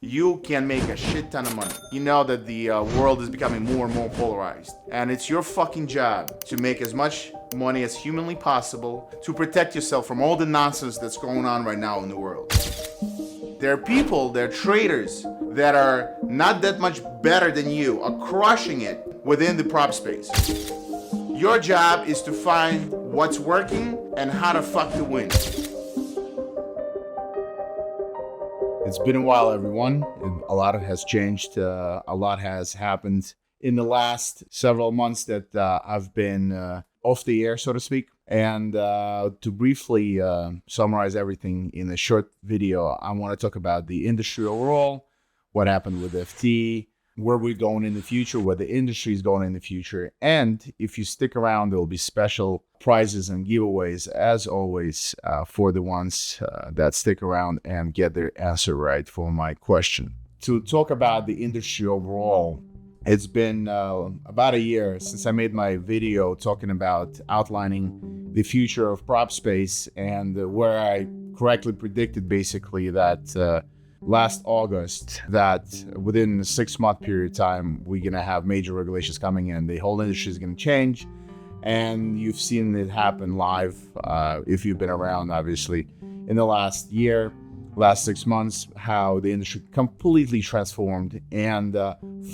you can make a shit ton of money. You know that the world is becoming more and more polarized, and it's your fucking job to make as much money as humanly possible to protect yourself from all the nonsense that's going on right now in the world. There are people, there are traders that are not that much better than you, are crushing it within the prop space. Your job is to find what's working and how to fuck to win. It's been a while, everyone. A lot has changed. A lot has happened in the last several months that I've been off the air, so to speak. And to briefly summarize everything in a short video, I want to talk about the industry overall, what happened with FT, where we're going in the future, where the industry is going in the future. And if you stick around, there will be special prizes and giveaways, as always, for the ones that stick around and get their answer right for my question. To talk about the industry overall, it's been about a year since I made my video talking about outlining the future of prop space, and where I correctly predicted basically that last August that within a 6-month period of time, we're going to have major regulations coming in. The whole industry is going to change. And you've seen it happen live if you've been around, obviously, in the last year, last 6 months, how the industry completely transformed and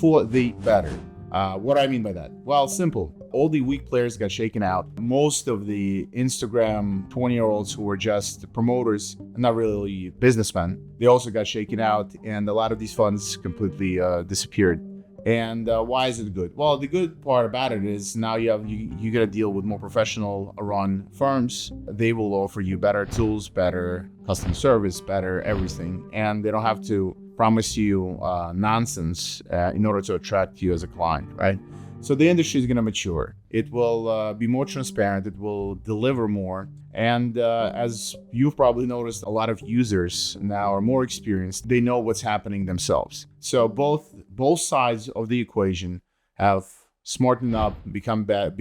for the better. What do I mean by that? Well, simple. All the weak players got shaken out. Most of the Instagram 20-year-olds who were just promoters, not really businessmen, they also got shaken out, and a lot of these funds completely disappeared. And why is it good? Well, the good part about it is now you got to deal with more professional run firms. They will offer you better tools, better customer service, better everything, and they don't have to promise you nonsense in order to attract you as a client, right? So the industry is going to mature. It will be more transparent. It will deliver more. And as you've probably noticed, a lot of users now are more experienced. They know what's happening themselves. So both sides of the equation have smartened up, became better,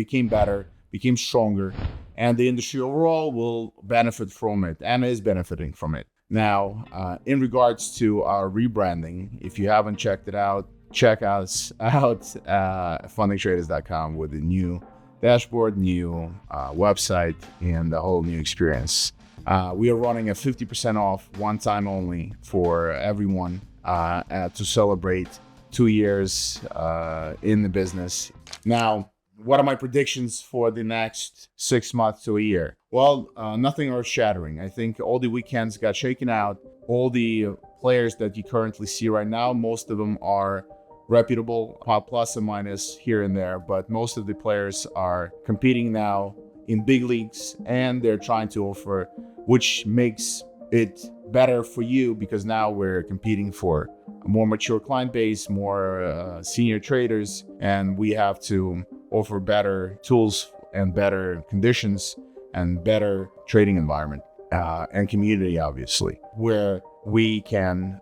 became stronger, and the industry overall will benefit from it and is benefiting from it. Now, in regards to our rebranding, if you haven't checked it out, check us out at FundingTraders.com with a new dashboard, new website, and a whole new experience. We are running a 50% off, one time only, for everyone to celebrate 2 years in the business. Now, what are my predictions for the next 6 months to a year? Well, nothing earth-shattering. I think all the weekends got shaken out. All the players that you currently see right now, most of them are reputable, plus and minus here and there, but most of the players are competing now in big leagues, and they're trying to offer, which makes it better for you because now we're competing for a more mature client base, more senior traders, and we have to offer better tools and better conditions and better trading environment and community, obviously, where we can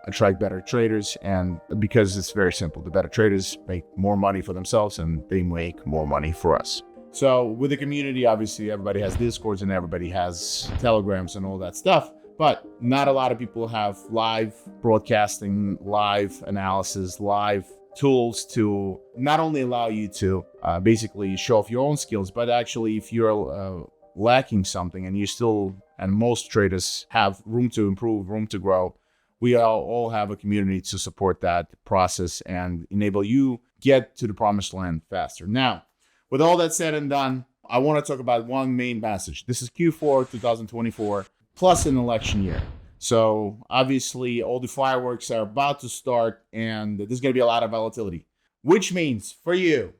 attract better traders. And because it's very simple, the better traders make more money for themselves and they make more money for us. So with the community, obviously everybody has Discords and everybody has Telegrams and all that stuff, but not a lot of people have live broadcasting, live analysis, live tools to not only allow you to basically show off your own skills, but actually if you're lacking something and you still, and most traders have room to improve, room to grow, we all have a community to support that process and enable you get to the promised land faster. Now, with all that said and done, I want to talk about one main message. This is Q4 2024 plus an election year. So obviously all the fireworks are about to start and there's going to be a lot of volatility, which means for you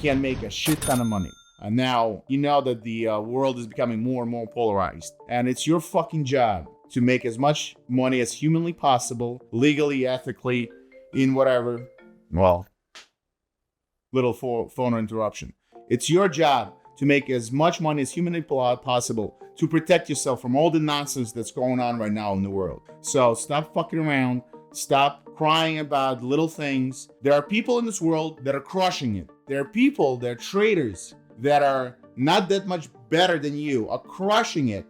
can make a shit ton of money. And now you know that the world is becoming more and more polarized, and it's your fucking job to make as much money as humanly possible, legally, ethically, in whatever. Well, little phone interruption. It's your job to make as much money as humanly possible to protect yourself from all the nonsense that's going on right now in the world. So stop fucking around. Stop crying about little things. There are people in this world that are crushing it. There are people, there are traders that are not that much better than you, are crushing it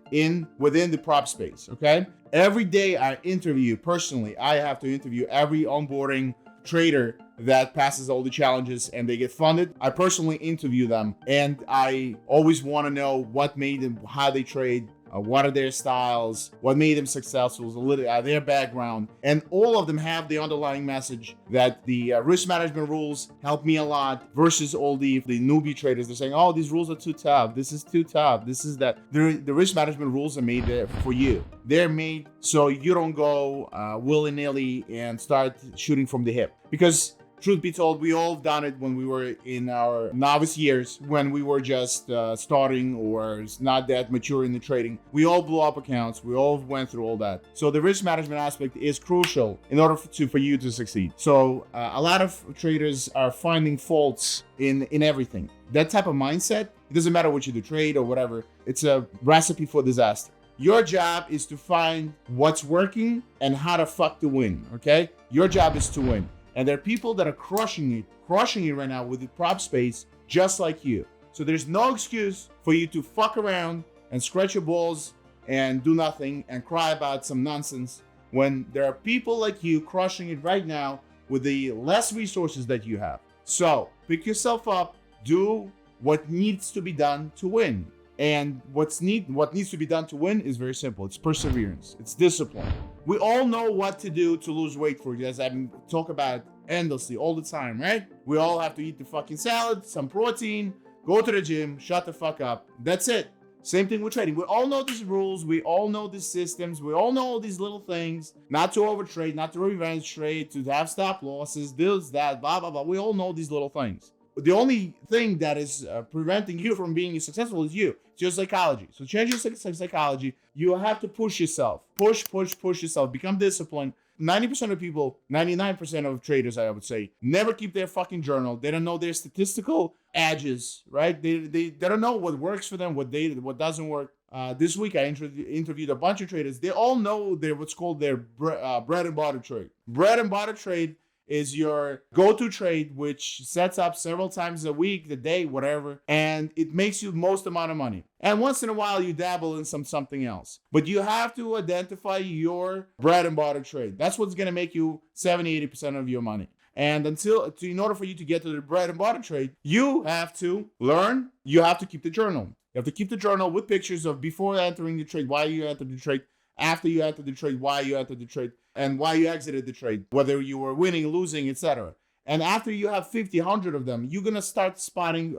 within the prop space, okay? Every day I have to interview every onboarding trader that passes all the challenges and they get funded. I personally interview them, and I always want to know what made them, how they trade, what are their styles, what made them successful, their background, and all of them have the underlying message that the risk management rules help me a lot versus all the newbie traders. They're saying, oh, these rules are too tough. This is too tough. This is that. The risk management rules are made there for you. They're made so you don't go willy-nilly and start shooting from the hip. Because truth be told, we all have done it when we were in our novice years, when we were just starting or not that mature in the trading. We all blew up accounts. We all went through all that. So the risk management aspect is crucial in order for you to succeed. So a lot of traders are finding faults in everything. That type of mindset, it doesn't matter what you do, trade or whatever, it's a recipe for disaster. Your job is to find what's working and how to fuck to win, okay? Your job is to win. And there are people that are crushing it right now with the prop space, just like you. So there's no excuse for you to fuck around and scratch your balls and do nothing and cry about some nonsense when there are people like you crushing it right now with the less resources that you have. So pick yourself up, do what needs to be done to win. And what needs to be done to win is very simple. It's perseverance. It's discipline. We all know what to do to lose weight, for you, as I talk about endlessly all the time, right? We all have to eat the fucking salad, some protein, go to the gym, shut the fuck up. That's it. Same thing with trading. We all know these rules. We all know these systems. We all know all these little things. Not to overtrade, not to revenge trade, to have stop losses, this, that, blah, blah, blah. We all know these little things. The only thing that is preventing you from being successful is you. It's your psychology. So change your psychology. You have to push yourself. Push yourself. Become disciplined. 90% of people, 99% of traders, I would say, never keep their fucking journal. They don't know their statistical edges, right? They don't know what works for them, what doesn't work. This week, I interviewed a bunch of traders. They all know what's called their bread and butter trade. Bread and butter trade is your go-to trade, which sets up several times a week, the day, whatever, and it makes you the most amount of money. And once in a while, you dabble in something else. But you have to identify your bread and butter trade. That's what's going to make you 70-80% of your money. And in order for you to get to the bread and butter trade, you have to learn. You have to keep the journal. You have to keep the journal with pictures of before entering the trade, why you entered the trade, after you entered the trade, why you entered the trade, and why you exited the trade, whether you were winning, losing, etc. And after you have 50, 100 of them, you're going to start spotting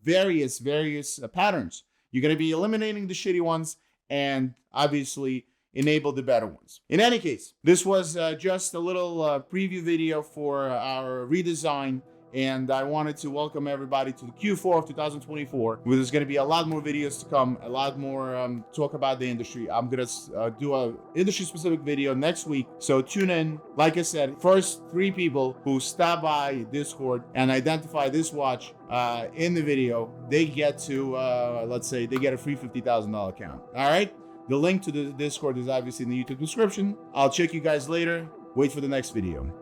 various patterns. You're going to be eliminating the shitty ones and obviously enable the better ones. In any case, this was just a little preview video for our redesign. And I wanted to welcome everybody to the Q4 of 2024, where there's going to be a lot more videos to come, a lot more talk about the industry. I'm going to do a industry-specific video next week, so tune in. Like I said, first 3 people who stop by Discord and identify this watch in the video, they get to, let's say, they get a free $50,000 account. All right? The link to the Discord is obviously in the YouTube description. I'll check you guys later. Wait for the next video.